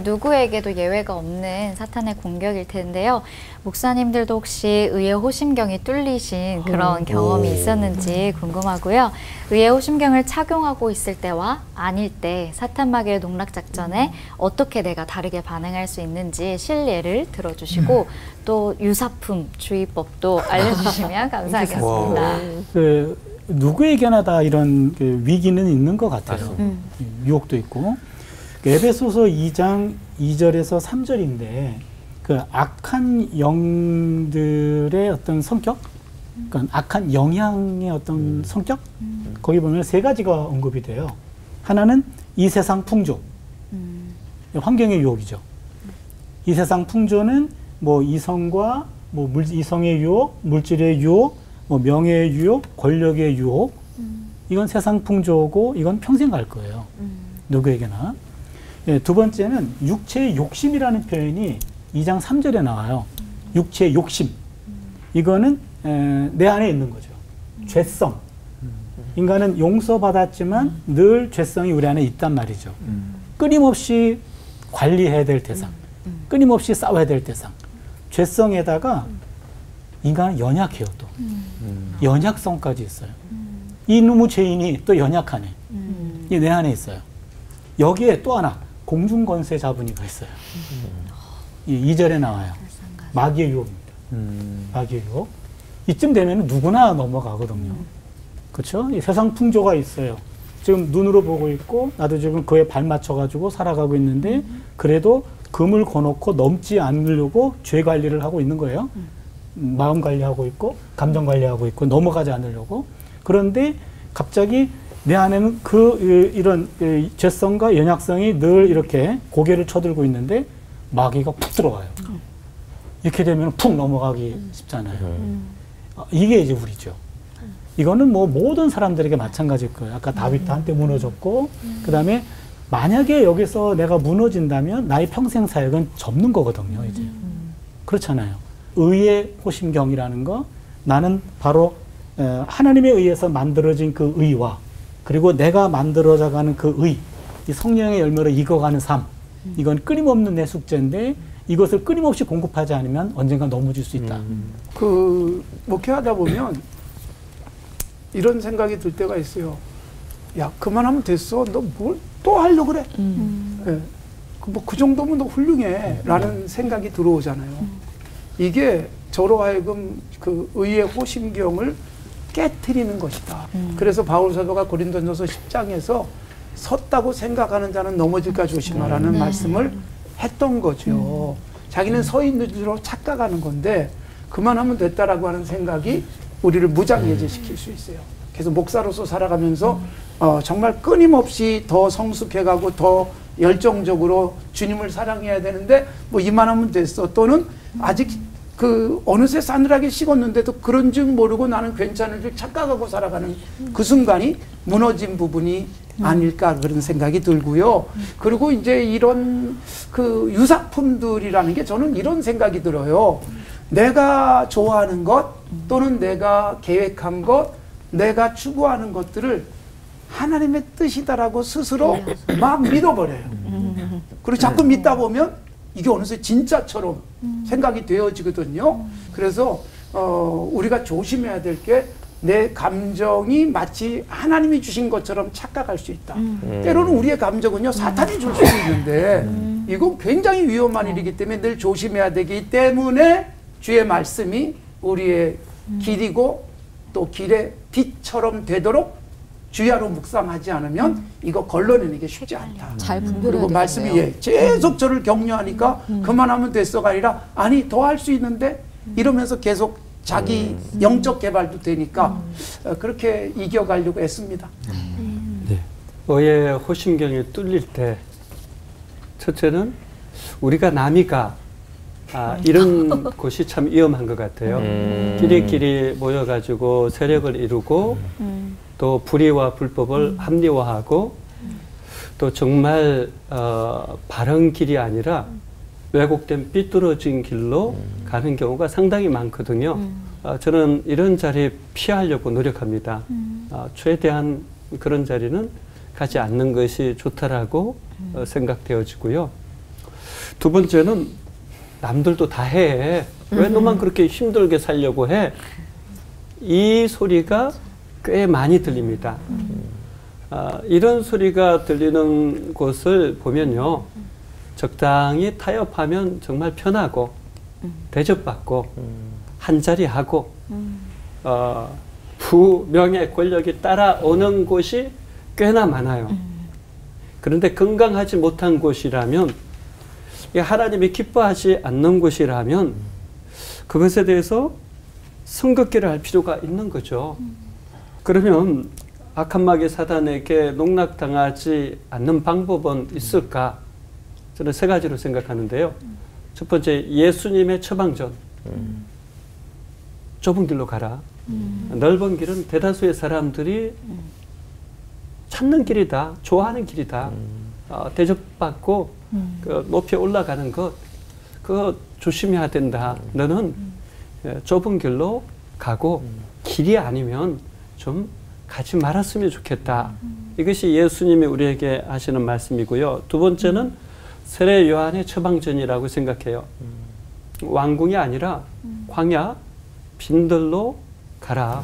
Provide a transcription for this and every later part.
누구에게도 예외가 없는 사탄의 공격일 텐데요. 목사님들도 혹시 의의 호심경이 뚫리신 그런 경험이 있었는지 궁금하고요. 의의 호심경을 착용하고 있을 때와 아닐 때 사탄마귀의 농락작전에 어떻게 내가 다르게 반응할 수 있는지 실례를 들어주시고 또 유사품 주의법도 알려주시면 감사하겠습니다. 누구에게나 다 이런 위기는 있는 것 같아요. 유혹도 있고. 에베소서 2장 2절에서 3절인데 그 악한 영들의 어떤 성격, 그러니까 악한 영향의 어떤 성격, 거기 보면 세 가지가 언급이 돼요. 하나는 이 세상 풍조, 환경의 유혹이죠. 이 세상 풍조는 뭐 이성과 뭐 이성의 유혹, 물질의 유혹, 뭐 명예의 유혹, 권력의 유혹, 이건 세상 풍조고 이건 평생 갈 거예요. 누구에게나. 두 번째는 육체의 욕심이라는 표현이 2장 3절에 나와요. 육체의 욕심. 이거는 내 안에 있는 거죠. 죄성. 인간은 용서받았지만 늘 죄성이 우리 안에 있단 말이죠. 끊임없이 관리해야 될 대상. 끊임없이 싸워야 될 대상. 죄성에다가 인간은 연약해요, 또. 연약성까지 있어요. 이놈의 죄인이 또 연약하네. 이 내 안에 있어요. 여기에 또 하나 공중권세 자분이가 있어요. 2절에 나와요. 마귀의 유혹입니다. 마귀의 유혹. 이쯤 되면 누구나 넘어가거든요. 그렇죠? 이 세상 풍조가 있어요. 지금 눈으로 보고 있고 나도 지금 그에 발맞춰가지고 살아가고 있는데 그래도 금을 거놓고 넘지 않으려고 죄 관리를 하고 있는 거예요. 마음 관리하고 있고 감정 관리하고 있고 넘어가지 않으려고. 그런데 갑자기 내 안에는 이런 죄성과 연약성이 늘 이렇게 고개를 쳐들고 있는데 마귀가 푹 들어가요. 이렇게 되면 푹 넘어가기 쉽잖아요. 이게 이제 우리죠. 이거는 뭐 모든 사람들에게 마찬가지일 거예요. 아까 다윗도 한때 무너졌고 그 다음에 만약에 여기서 내가 무너진다면 나의 평생 사역은 접는 거거든요. 이제 그렇잖아요. 의의 호심경이라는 거, 나는 바로 하나님에 의해서 만들어진 그 의와 그리고 내가 만들어져가는 그 의, 이 성령의 열매로 익어가는 삶, 이건 끊임없는 내 숙제인데 이것을 끊임없이 공급하지 않으면 언젠가 넘어질 수 있다. 목회하다 보면 이런 생각이 들 때가 있어요. 야, 그만하면 됐어. 너 뭘 또 하려고 그래? 뭐 그 정도면 너 훌륭해. 라는 생각이 들어오잖아요. 이게 저로 하여금 그 의의 호심경을 깨트리는 것이다. 그래서 바울 사도가 고린도전서 10장에서 섰다고 생각하는 자는 넘어질까 조심하라는 말씀을 했던 거죠. 자기는 서 있는 줄로 착각하는 건데 그만하면 됐다라고 하는 생각이 우리를 무장해제시킬 수 있어요. 그래서 목사로서 살아가면서 정말 끊임없이 더 성숙해가고 더 열정적으로 주님을 사랑해야 되는데 뭐 이만하면 됐어. 또는 아직 어느새 싸늘하게 식었는데도 그런 줄 모르고 나는 괜찮을 줄 착각하고 살아가는 그 순간이 무너진 부분이 아닐까 그런 생각이 들고요. 그리고 이제 이런 유사품들이라는 게 저는 이런 생각이 들어요. 내가 좋아하는 것 또는 내가 계획한 것, 내가 추구하는 것들을 하나님의 뜻이다라고 스스로 막 믿어버려요. 그리고 자꾸 믿다 보면 이게 어느새 진짜처럼 생각이 되어지거든요. 그래서 우리가 조심해야 될 게 내 감정이 마치 하나님이 주신 것처럼 착각할 수 있다. 때로는 우리의 감정은요 사탄이 줄 수도 있는데 이건 굉장히 위험한 일이기 때문에 늘 조심해야 되기 때문에 주의 말씀이 우리의 길이고 또 길의 빛처럼 되도록 주야로 묵상하지 않으면 이거 걸러내는 게 쉽지 않다. 잘 그리고 말씀이 계속 저를 격려하니까 그만하면 됐어가 아니라 아니 더 할 수 있는데 이러면서 계속 자기 영적 개발도 되니까 그렇게 이겨가려고 애씁니다. 네. 의의 호심경이 뚫릴 때 첫째는 우리가 남이가 이런 곳이 참 위험한 것 같아요. 끼리끼리 모여가지고 세력을 이루고 또 불의와 불법을 합리화하고 또 정말 바른 길이 아니라 왜곡된 삐뚤어진 길로 가는 경우가 상당히 많거든요. 저는 이런 자리 피하려고 노력합니다. 최대한 그런 자리는 가지 않는 것이 좋다라고 생각되어지고요. 두 번째는 남들도 다 해. 왜 너만 그렇게 힘들게 살려고 해? 이 소리가 꽤 많이 들립니다. 이런 소리가 들리는 곳을 보면요. 적당히 타협하면 정말 편하고 대접받고 한자리 하고 부명의 권력이 따라오는 곳이 꽤나 많아요. 그런데 건강하지 못한 곳이라면, 하나님이 기뻐하지 않는 곳이라면 그것에 대해서 성급기를 할 필요가 있는 거죠. 그러면 악한 마귀 사단에게 농락당하지 않는 방법은 있을까? 저는 세 가지로 생각하는데요. 첫 번째, 예수님의 처방전. 좁은 길로 가라. 넓은 길은 대다수의 사람들이 찾는 길이다. 좋아하는 길이다. 대접받고 높이 올라가는 것, 그거 조심해야 된다. 너는 좁은 길로 가고 길이 아니면 좀 가지 말았으면 좋겠다. 이것이 예수님이 우리에게 하시는 말씀이고요. 두 번째는 세례 요한의 처방전이라고 생각해요. 왕궁이 아니라 광야, 빈들로 가라.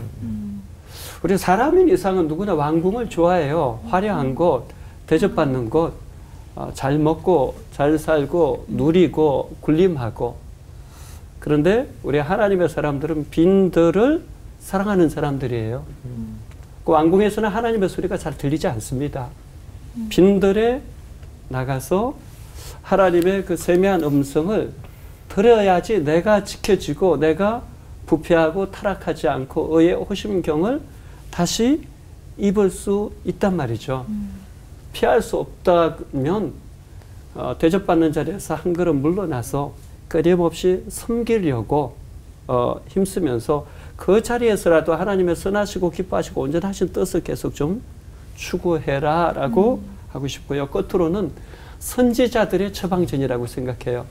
우리 사람인 이상은 누구나 왕궁을 좋아해요. 화려한 곳, 대접받는 곳, 잘 먹고 잘 살고 누리고 군림하고. 그런데 우리 하나님의 사람들은 빈들을 사랑하는 사람들이에요. 그 왕궁에서는 하나님의 소리가 잘 들리지 않습니다. 빈들에 나가서 하나님의 그 세미한 음성을 들어야지 내가 지켜지고 내가 부패하고 타락하지 않고 의의 호심경을 다시 입을 수 있단 말이죠. 피할 수 없다면 대접받는 자리에서 한 걸음 물러나서 끊임없이 섬기려고 힘쓰면서 그 자리에서라도 하나님의 선하시고 기뻐하시고 온전하신 뜻을 계속 좀 추구해라 라고 하고 싶고요. 끝으로는 선지자들의 처방전이라고 생각해요.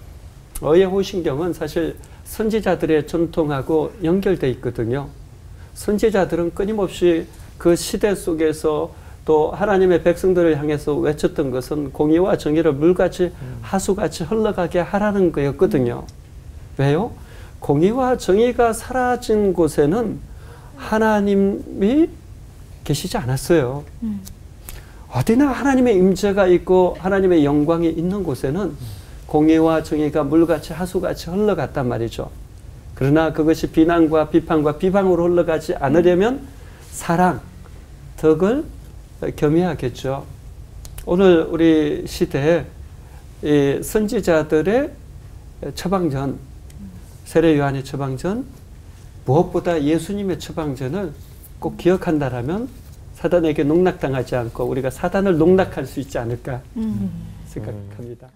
의의 호심경은 사실 선지자들의 전통하고 연결되어 있거든요. 선지자들은 끊임없이 그 시대 속에서 또 하나님의 백성들을 향해서 외쳤던 것은 공의와 정의를 물같이 하수같이 흘러가게 하라는 거였거든요. 왜요? 공의와 정의가 사라진 곳에는 하나님이 계시지 않았어요. 어디나 하나님의 임재가 있고 하나님의 영광이 있는 곳에는 공의와 정의가 물같이 하수같이 흘러갔단 말이죠. 그러나 그것이 비난과 비판과 비방으로 흘러가지 않으려면 사랑, 덕을 겸해야겠죠. 오늘 우리 시대에 이 선지자들의 처방전, 세례 요한의 처방전, 무엇보다 예수님의 처방전을 꼭 기억한다라면 사단에게 농락당하지 않고 우리가 사단을 농락할 수 있지 않을까 생각합니다.